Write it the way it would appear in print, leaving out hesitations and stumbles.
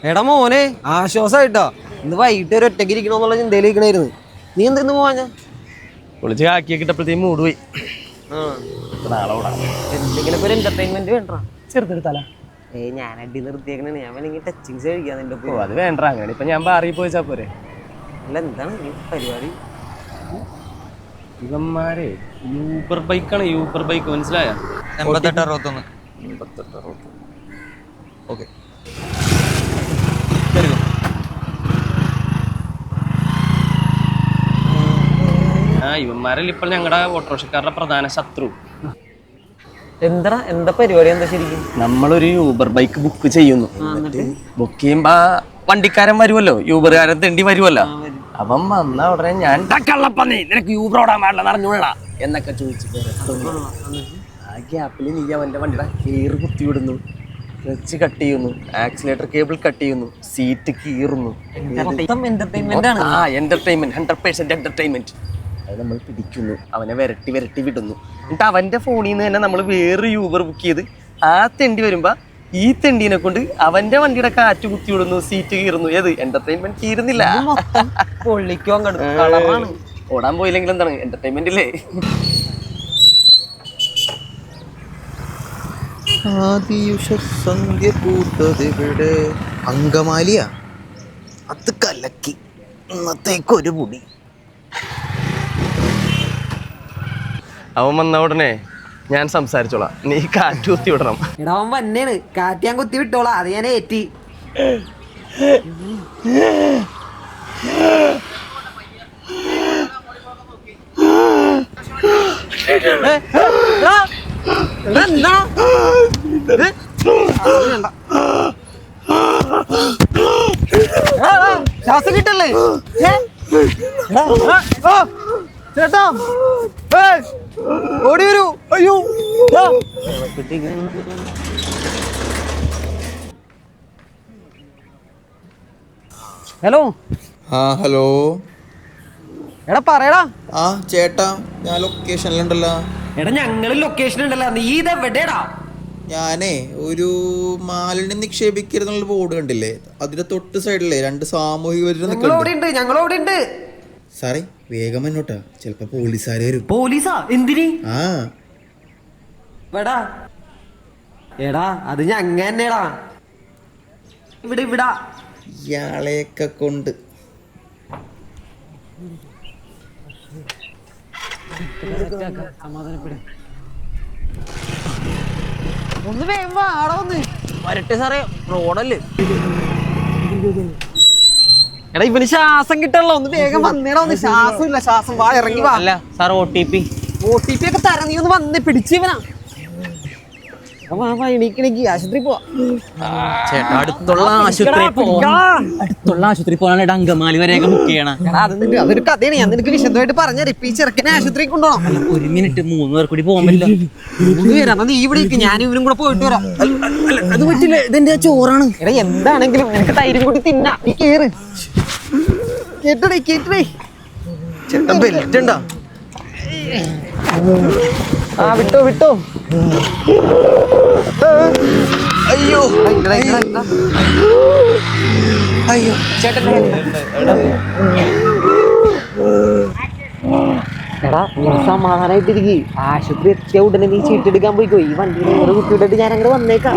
എടാ മോനെ ആശ്വാസമായിട്ടോ ഇന്ന് വൈകിട്ട് ഒരു ഒറ്റയ്ക്ക് ഇരിക്കണോന്നുള്ള ചിന്തയിലിരിക്കണായിരുന്നു. നീ എന്തെന്ന് പോവാഞ്ഞ വിളിച്ച് കാക്കിയൊക്കെ ഇട്ടപ്പോഴത്തേക്കും മൂട് പോയി. നാളെ ഓടാം. എന്തെങ്കിലുമൊക്കെ ഒരു എന്റർടൈൻമെന്റ് വേണ്ട. ചെറുതെടുത്താല ഞാൻ അടി നിർത്തിയേക്കണേ. ഞാൻ വേണമെങ്കിൽ ടച്ചിങ്സ് കഴിക്കാൻ നിന്റെ ഓ അത് വേണ്ട. അങ്ങനെ ഇപ്പൊ ഞാൻ ബാറിൽ പോയിച്ചാ പോരെ. അല്ല എന്താണ് ഈ പരിപാടി? ഇവന്മാരെ യൂബർ ബൈക്കാണ്. യൂബർ ബൈക്ക് മനസ്സിലായ 8861. ഓക്കെ ഇവന്മാരല്ല ഇപ്പോൾ ഞങ്ങളുടെ ഓട്ടോറിക്ഷക്കാരുടെ പ്രധാന ശത്രു. എന്താ പരിപാടി? എന്താ ശരിക്കും? നമ്മളൊരു യൂബർ ബൈക്ക് ബുക്ക് ചെയ്യുന്നു. ബുക്ക് ചെയ്യുമ്പോ വണ്ടിക്കാരൻ വരുമല്ലോ, യൂബറുകാരൻ തെണ്ടി വരുമല്ലോ. അവൻ വന്ന ഉടനെ ഞാൻ കള്ളപ്പന്നി നിനക്ക് യൂബർ ഓടാൻ പാടില്ല അറിഞ്ഞൂടാ എന്നൊക്കെ ചോദിച്ചിട്ട് ആ ഗ്യാപ്പിൽ നീ അവന്റെ വണ്ടിയുടെ ഗിയർ കുത്തിവിടുന്നു, ക്ലച്ച് കട്ട് ചെയ്യുന്നു, ആക്സിലേറ്റർ കേബിൾ കട്ട് ചെയ്യുന്നു, സീറ്റ് കീറുന്നു. എന്റർടൈൻമെന്റ് ആണ്. 100% എന്റർടൈൻമെന്റ്. അത് നമ്മൾ പിടിക്കുന്നു, അവനെ വിരട്ടി വിടുന്നു. എന്നിട്ട് അവന്റെ ഫോണിൽ നിന്ന് തന്നെ നമ്മൾ വേറെ യൂബർ ബുക്ക് ചെയ്ത് ആ തെണ്ടി വരുമ്പോ ഈ തെണ്ടീനെ കൊണ്ട് അവന്റെ വണ്ടിയുടെ കാറ്റ് കുത്തി വിടുന്നു, സീറ്റ് കീറുന്നു. ഏത് എന്റർടൈൻമെന്റ് തീരുന്നില്ല. ഓടാൻ പോയില്ലെങ്കിൽ എന്താണ് എന്റർടൈൻമെന്റ് ഇല്ലേ? സന്ധ്യ പൂത്തതിവിടെ അങ്കമാലിയ അത് കലക്കി ഇന്നത്തേക്കൊരു പൊടി. അവൻ വന്ന ഉടനെ ഞാൻ സംസാരിച്ചോളാം, നീ കാറ്റ് കുത്തി വിടണം. എടാ അവൻ വന്നേണ്, കാറ്റ് ഞാൻ കുത്തി വിട്ടോളാം. അത് ഞാൻ ഏറ്റി. ശ്വാസം കിട്ടല്ലേ ചേട്ടാ? ഓടി വരൂ. അയ്യോ ഹലോ. ഹലോ. എടാ പറയടാ. ചേട്ടാ ഞാൻ ലൊക്കേഷനിലുണ്ടല്ലോ. എടാ ഞങ്ങള് ലൊക്കേഷൻ ഉണ്ടല്ലോ. നീ ഇതെവിടെടാ? ഞാനേ ഒരു മാലിന്യം നിക്ഷേപിക്കരുന്നുള്ള ബോർഡ് കണ്ടില്ലേ, അതിന്റെ തൊട്ട് സൈഡിലെ 2 സാമൂഹിക വിരുദ്ധ. ഞങ്ങളോടുണ്ട്. സാറേ വേഗം മുന്നോട്ടാ, ചിലപ്പോ പോലീസുകാര് വരും. പോലീസാ? എന്തിന്? എടാ അത് ഞങ്ങ തന്നെടാ. ഇവിടെ ഇയാളെയൊക്കെ കൊണ്ട് ഒന്ന് വേഗം വാടാ. ഒന്ന് വരട്ടെ സാറേ, റോഡല്ലേ. എടാ ഇവന് ശ്വാസം കിട്ടണല്ലോ. ഒന്ന് വേഗം വന്നേടാ. ഒന്ന് ശ്വാസം ഇല്ല. ശ്വാസം വാ, ഇറങ്ങി വാ. അല്ല സാർ OTP ഒക്കെ തരാം. നീ ഒന്ന് വന്ന് പിടിച്ചിവനാ. എണീക്കണേക്ക് ആശുപത്രി പോവാ. ചേട്ടാ അടുത്തുള്ള ആശുപത്രി പോകാനായിട്ട് അങ്കമാലി വരെയൊക്കെ ബുക്ക് ചെയ്യണം. അതൊരു കഥയാണ്. ഞാൻ നിനക്ക് വിശദമായിട്ട് പറഞ്ഞാൽ ഇപ്പൊ ഈ ചെറുക്കനെ ആശുപത്രിക്ക് കൊണ്ടുപോകണം. 1 മിനിറ്റ് 3 പേർ കൂടി പോകാൻ പറ്റില്ല. 3 പേരാ? നീ ഇവിടെ ഞാൻ ഇവരും കൂടെ പോയിട്ട് വരാം. അത് പറ്റില്ല, ഇതെന്റെ ചോറാണ്. എടാ എന്താണെങ്കിലും നിനക്ക് തൈരും കൂടി തിന്നാ. നീ കേറ്. കേട്ടടേ ചേട്ടാ ബെൽറ്റ് ഉണ്ടാ? വിട്ടോ. അയ്യോ അയ്യോ ചേട്ടൻ എടാ നീ സമാധാനായിട്ടിരിക്കും. ആശുപത്രി എത്തിയ ഉടനെ നീ ചീട്ടെടുക്കാൻ പോയിക്കോ. ഈ വണ്ടിയിൽ വേറെ കുത്തിയിട്ടിട്ട് ഞാൻ അങ്ങോട്ട് വന്നേക്കാം.